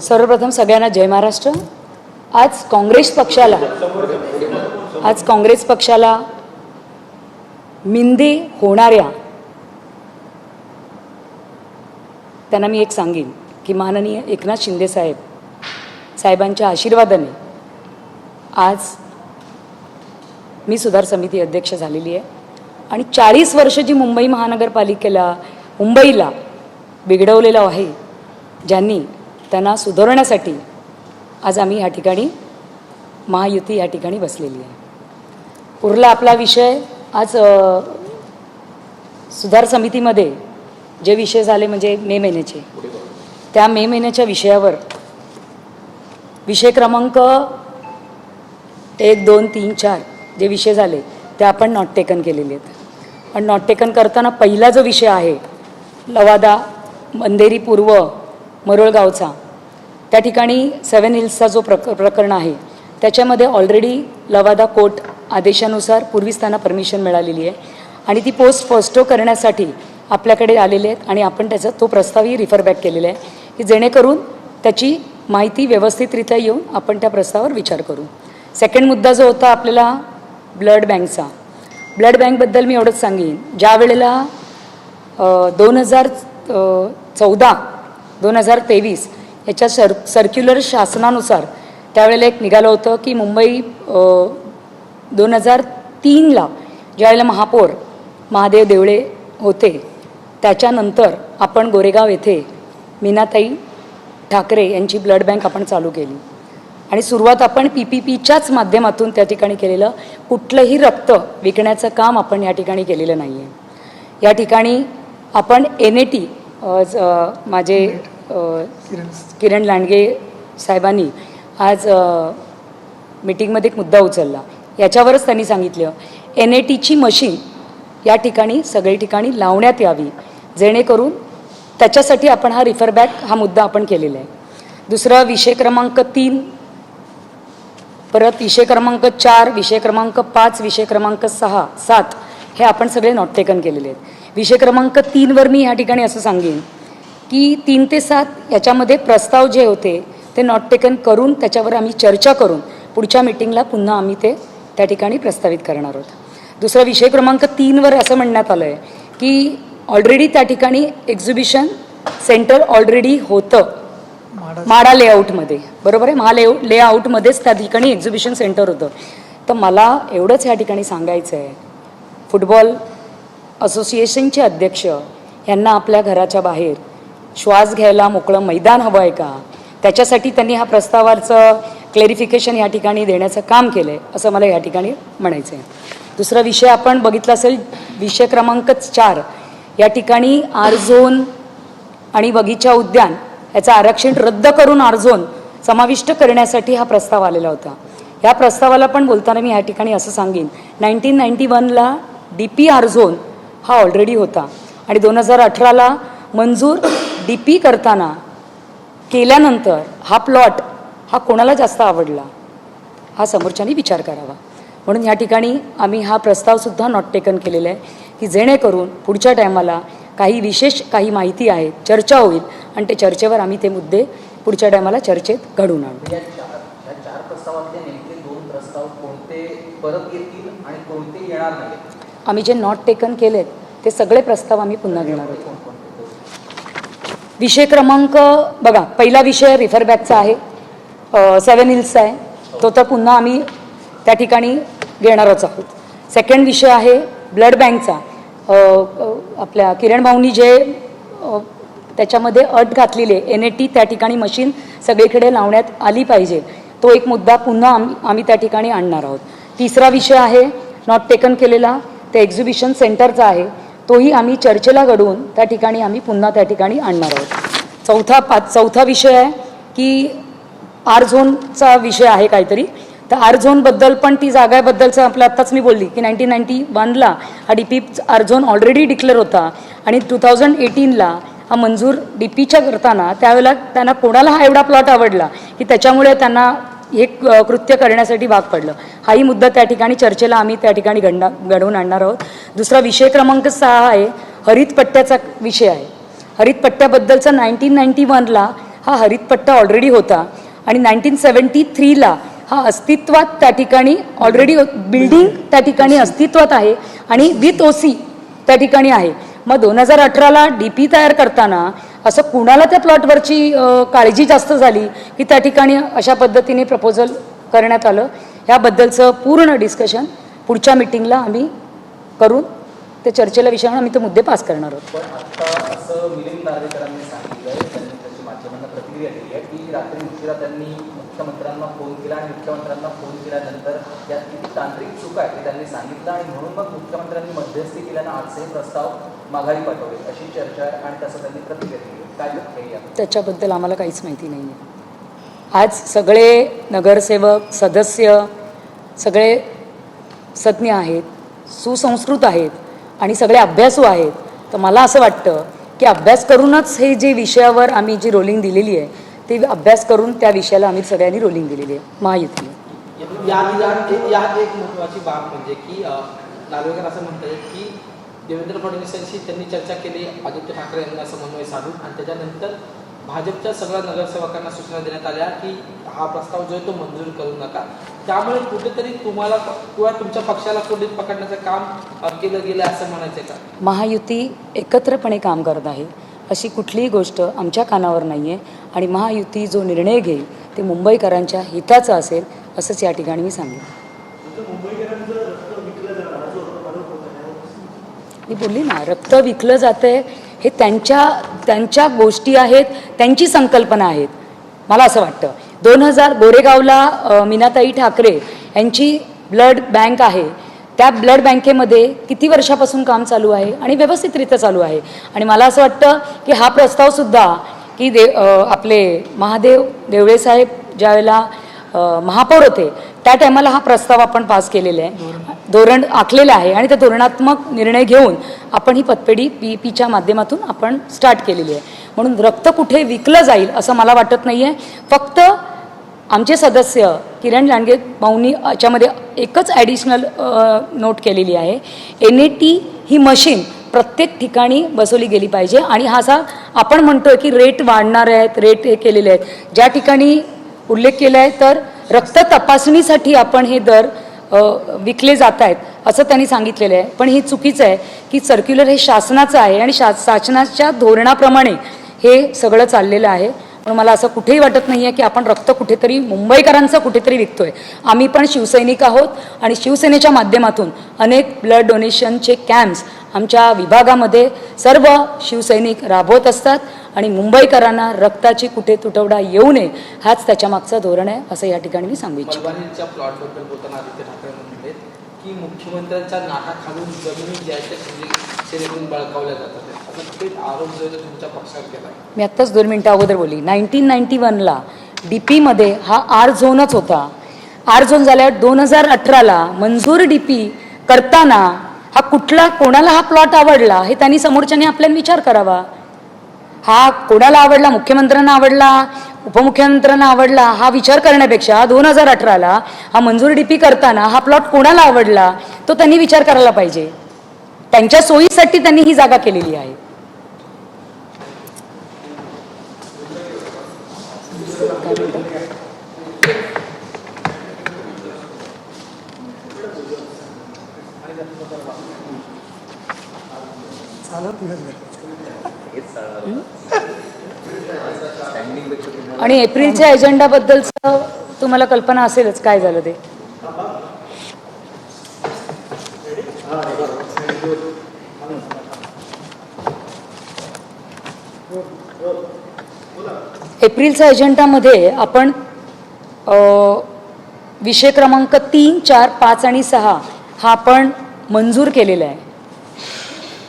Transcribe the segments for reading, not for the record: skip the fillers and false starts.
सर्वप्रथम सगळ्यांना जय महाराष्ट्र। आज काँग्रेस पक्षाला मिंदे होणाऱ्या त्यांना मी एक सांगेन की माननीय एकनाथ शिंदे साहेबांच्या आशीर्वादाने आज मी सुधार समिती अध्यक्ष झालेली आहे आणि 40 वर्ष जी मुंबई महानगरपालिकेला मुंबईला बिघडवलेलं आहे, ज्यांनी त्यांना सुधारण्यासाठी आज आम्ही या ठिकाणी महायुती या ठिकाणी बसलेली आहे। उरला आपला विषय आज सुधार समितीमध्ये जे विषय झाले म्हणजे मे महिन्याचे, त्या मे महिन्याच्या विषयावर विषय क्रमांक 1, 2, 3, 4 जे विषय झाले ते आपण नॉट टेकन केलेले आहेत। आणि नॉट टेकन करताना पहिला जो विषय आहे लवादा अंधेरी पूर्व मरोळगावचा, त्या ठिकाणी 7 हिल्सचा जो प्रकरण आहे त्याच्यामध्ये ऑलरेडी लवादा कोर्ट आदेशानुसार पूर्वीच त्यांना परमिशन मिळालेली आहे आणि ती पोस्ट फॉस्टो करण्यासाठी आपल्याकडे आलेले आहेत आणि आपण त्याचा तो प्रस्तावही रिफर बॅक केलेला आहे की जेणेकरून त्याची माहिती व्यवस्थितरित्या येऊन आपण त्या प्रस्तावावर विचार करू। सेकंड मुद्दा जो होता आपल्याला ब्लड बँकचा, ब्लड बँकबद्दल मी एवढंच सांगेन, ज्या वेळेला 2014-2023 याच्या सर्क्युलर शासनानुसार त्यावेळेला एक निघालं होतं की मुंबई 2003ला ज्यावेळेला महापौर महादेव देवळे होते त्याच्यानंतर आपण गोरेगाव येथे मीनाताई ठाकरे यांची ब्लड बँक आपण चालू केली आणि सुरुवात आपण PPPच्याच माध्यमातून त्या ठिकाणी केलेलं, कुठलंही रक्त विकण्याचं काम आपण या ठिकाणी केलेलं नाही आहे। या ठिकाणी आपण NAT माझे किरण लांडगे साहेबांनी आज मीटिंगमध्ये एक मुद्दा उचलला, याच्यावरच त्यांनी सांगितलं NATची मशीन या ठिकाणी सगळी ठिकाणी लावण्यात यावी, जेणेकरून त्याच्यासाठी आपण हा रिफर बॅक हा मुद्दा आपण केलेला आहे। दुसरा विषय क्रमांक 3, परत विषय क्रमांक 4, विषय क्रमांक 5, विषय क्रमांक 6, 7 हे आपण सगळे नॉट टेकन केलेले आहेत। विषय क्रमांक 3 वर मी या ठिकाणी असं सांगेन की 3 ते 7 याच्यामध्ये प्रस्ताव जे होते ते नॉट टेकन करून त्याच्यावर आम्ही चर्चा करून पुढच्या मीटिंगला पुन्हा आम्ही ते त्या ठिकाणी प्रस्तावित करणार आहोत। दुसरा विषय क्रमांक 3 वर असं म्हणण्यात आलं आहे की ऑलरेडी त्या ठिकाणी एक्झिबिशन सेंटर ऑलरेडी होतं माडा लेआउटमध्ये, बरोबर आहे, लेआउटमध्येच त्या ठिकाणी एक्झिबिशन सेंटर होतं। तर मला एवढंच या ठिकाणी सांगायचं आहे, फुटबॉल असोसिएशनचे अध्यक्ष यांना आपल्या घराच्या बाहेर श्वास घ्यायला मोकळं मैदान हवं आहे का, त्याच्यासाठी त्यांनी हा प्रस्तावाचं क्लॅरिफिकेशन या ठिकाणी देण्याचं काम केलं आहे असं मला या ठिकाणी म्हणायचं आहे। दुसरा विषय आपण बघितला असेल विषय क्रमांक 4, या ठिकाणी आर झोन आणि बगीचा उद्यान याचं आरक्षण रद्द करून आर झोन समाविष्ट करण्यासाठी हा प्रस्ताव आलेला होता। या प्रस्तावाला पण बोलताना मी या ठिकाणी असं सांगेन 1991ला DP आर झोन हा ऑलरेडी होता आणि 2018ला मंजूर DP करताना केल्यानंतर हा प्लॉट हा कोणाला जास्त आवडला हा समोरच्यानी विचार करावा, म्हणून या ठिकाणी आम्ही हा प्रस्तावसुद्धा नॉट टेकन केलेला आहे की जेणेकरून पुढच्या टायमाला काही विशेष काही माहिती आहे चर्चा होईल आणि त्या चर्चेवर आम्ही ते मुद्दे पुढच्या टायमाला चर्चेत घडवून आणू। या 4 प्रस्तावातले नेमके 2 प्रस्ताव कोणते परत येतील आणि कोणते येणार नाहीत? आम्ही जे नॉट टेकन केलेत ते सगळे प्रस्ताव आम्ही पुन्हा घेणार आहोत। विषय क्रमांक बघा, पहिला विषय रिफर बॅकचा आहे, 7 हिल्सचा आहे, तो तर पुन्हा आम्ही त्या ठिकाणी घेणारच आहोत। सेकंड विषय आहे ब्लड बँकचा, आपल्या किरण भाऊंनी जे त्याच्यामध्ये अट घातलेली आहे NAT त्या ठिकाणी मशीन सगळीकडे लावण्यात आली पाहिजे, तो एक मुद्दा पुन्हा आम्ही त्या ठिकाणी आणणार आहोत। तिसरा विषय आहे नॉट टेकन केलेला ते एक्झिबिशन सेंटरचा आहे, तोही आम्ही चर्चेला घडवून त्या ठिकाणी आम्ही पुन्हा त्या ठिकाणी आणणार आहोत। चौथा विषय आहे की आर झोनचा विषय आहे काहीतरी, तर आर झोनबद्दल पण ती जागाबद्दलचं आपलं आत्ताच मी बोलली की 1991ला हा DP R zone already declare होता आणि 2018ला हा मंजूर DPच्या करताना त्यावेळेला त्यांना कोणाला हा एवढा प्लॉट आवडला की त्याच्यामुळे त्यांना हे कृत्य करण्यासाठी भाग पडलं, हाही मुद्दा त्या ठिकाणी चर्चेला आम्ही त्या ठिकाणी घडवून आणणार आहोत। दुसरा विषय क्रमांक 6 आहे हरित पट्ट्याचा विषय आहे। हरित पट्ट्याबद्दलचा 1991ला हा हरितपट्टा ऑलरेडी होता आणि 1973ला हा अस्तित्वात त्या ठिकाणी ऑलरेडी बिल्डिंग त्या ठिकाणी अस्तित्वात आहे आणि विथ OC त्या ठिकाणी आहे. मग 2018ला DP तयार करताना असं कुणाला त्या प्लॉटवरची काळजी जास्त झाली की त्या ठिकाणी अशा पद्धतीने प्रपोजल करण्यात आलं. ह्याबद्दलचं पूर्ण डिस्कशन पुढच्या मिटिंगला आम्ही करून ते चर्चेला विषयावर आम्ही ते मुद्दे पास करणार आहोत. पण आता असं मिलिंद नार्वेकरांनी सांगितलं आहे, त्यांनी त्याची माध्यमांना प्रतिक्रिया दिली आहे की रात्री उशिरा त्यांनी मुख्यमंत्र्यांना फोन केला आणि मुख्यमंत्र्यांना फोन केल्यानंतर यात किती तांत्रिक चूक आहे ते त्यांनी सांगितलं आणि म्हणून मग मुख्यमंत्र्यांनी मध्यस्थी केल्यानं आजचे हे प्रस्ताव माघारी पाठवले अशी चर्चा आहे आणि तसं त्यांनी प्रतिक्रिया दिली. काय तथ्य आहे? त्याच्याबद्दल आम्हाला काहीच माहिती नाही आहे. आज सगळे नगरसेवक सदस्य सगळे सज्ञ आहेत, सुसंस्कृत आहेत आणि सगळे अभ्यासू आहेत. तर मला असं वाटतं की अभ्यास करूनच हे जे विषयावर आम्ही जी रोलिंग दिलेली आहे ते अभ्यास करून त्या विषयाला आम्ही सगळ्यांनी रोलिंग दिलेली आहे महायुती. यात एक महत्त्वाची बाब म्हणजे की नार्वेकर असं म्हणतात की देवेंद्र फडणवीसांशी त्यांनी चर्चा केली आदित्य ठाकरे यांना समन्वय साधून आणि त्याच्यानंतर भाजपच्या सगळ्या नगरसेवकांना सूचना देण्यात आल्या की हा प्रस्ताव जो आहे तो मंजूर करू नका. त्यामुळे कुठेतरी तुम्हाला किंवा तुमच्या पक्षाला कोंडीत पकडण्याचं काम केलं गेलं असं म्हणायचं का? महायुती एकत्रपणे काम करत आहे अशी कुठलीही गोष्ट आमच्या कानावर नाही आहे आणि महायुती जो निर्णय घेईल ते मुंबईकरांच्या हिताचं असेल असंच या ठिकाणी मी सांगेन. मी बोलली ना, रक्त विकलं जातंय हे त्यांच्या गोष्टी आहेत, त्यांची संकल्पना आहेत. मला असं वाटतं 2000 गोरेगावला मीनाताई ठाकरे यांची ब्लड बँक आहे. त्या ब्लड बँकेमध्ये किती वर्षापासून काम चालू आहे आणि व्यवस्थितरित्या चालू आहे. आणि मला असं वाटतं की हा प्रस्तावसुद्धा की आपले महादेव देवळे साहेब ज्यावेळेला महापौर होते त्या टायमाला हा प्रस्ताव आपण पास केलेला आहे, धोरण आखलेलं आहे आणि त्या धोरणात्मक निर्णय घेऊन आपण ही पतपेढी PPच्या माध्यमातून आपण स्टार्ट केलेली आहे. म्हणून रक्त कुठे विकलं जाईल असं मला वाटत नाही आहे. फक्त आमचे सदस्य किरण लांडगे भाऊंनी याच्यामध्ये एकच ॲडिशनल नोट केलेली आहे, NAT ही मशीन प्रत्येक ठिकाणी बसवली गेली पाहिजे. आणि हा असा आपण म्हणतो की रेट वाढणार आहेत, रेट हे केलेले आहेत, ज्या ठिकाणी उल्लेख केला आहे तर रक्त तपासणीसाठी आपण हे दर विकले जात आहेत असं त्यांनी सांगितलेलं आहे. पण हे चुकीचं आहे की सर्क्युलर हे शासनाचं आहे आणि शासनाच्या धोरणाप्रमाणे हे सगळं चाललेलं आहे. पण मला असं कुठेही वाटत नाही आहे की आपण रक्त कुठेतरी मुंबईकरांचं कुठेतरी विकतोय. आम्ही पण शिवसैनिक आहोत आणि शिवसेनेच्या माध्यमातून अनेक ब्लड डोनेशनचे कॅम्प्स आमच्या विभागामध्ये सर्व शिवसैनिक राबवत असतात आणि मुंबईकरांना रक्ताची कुठे तुटवडा येऊ नये हाच त्याच्या मागचं धोरण आहे असं या ठिकाणी मी सांगू इच्छितो. परभणीच्या प्लॉटबद्दल बोलताना आदित्य ठाकरे म्हणले की मुख्यमंत्र्यांच्या नाकाखालून जमिनी ज्याच्या सेनेकडून बळकावल्या जातात असा थेट आरोप जो आहे तुमच्या पक्षात केला. मी आत्ताच 2 मिनिटं अगोदर बोलली 1991ला DPमध्ये हा R झोनच होता. R झोन झाल्यावर 2018ला मंजूर DP करताना हा कोणाला हा प्लॉट आवडला हे त्यांनी समोरच्याने आपल्याला विचार करावा. हा कोणाला आवडला, मुख्यमंत्र्यांना आवडला, उपमुख्यमंत्र्यांना आवडला हा विचार करण्यापेक्षा 2018ला हा मंजूर DP करताना हा प्लॉट कोणाला आवडला तो त्यांनी विचार करायला पाहिजे. त्यांच्या सोयीसाठी त्यांनी ही जागा केलेली आहे. आणि एप्रिलच्या एजेंडाबद्दलचं तुम्हाला कल्पना असेलच काय झालं ते. एप्रिलच्या एजेंडामध्ये आपण विषय क्रमांक 3, 4, 5 आणि 6 हा आपण मंजूर केलेला आहे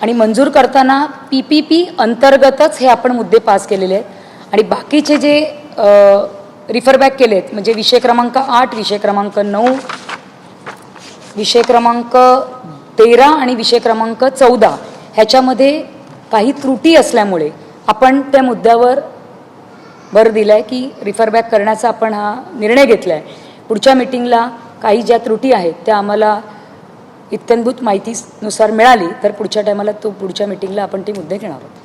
आणि मंजूर करताना PPP अंतर्गतच हे आपण मुद्दे पास केलेले आहेत. आणि बाकीचे जे रिफर बॅक केलेत म्हणजे विषय क्रमांक 8, विषय क्रमांक 9, विषय क्रमांक 13 आणि विषय क्रमांक 14 ह्याच्यामध्ये काही त्रुटी असल्यामुळे आपण त्या मुद्द्यावर भर दिला आहे की रिफर बॅक करण्याचा आपण हा निर्णय घेतला आहे. पुढच्या मीटिंगला काही ज्या त्रुटी आहेत त्या आम्हाला इत्थंभूत माहितीनुसार मिळाली तर पुढच्या टायमाला पुढच्या मीटिंगला आपण ती मुद्दे घेणार आहोत.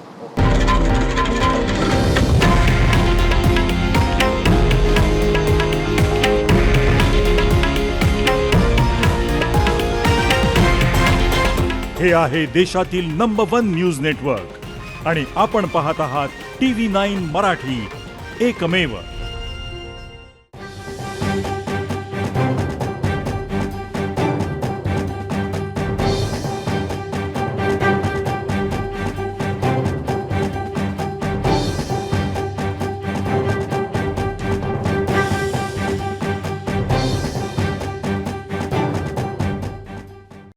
हे आहे देशातील नंबर 1 न्यूज नेटवर्क आणि आपण पाहत आहात TV9 मराठी, एकमेव.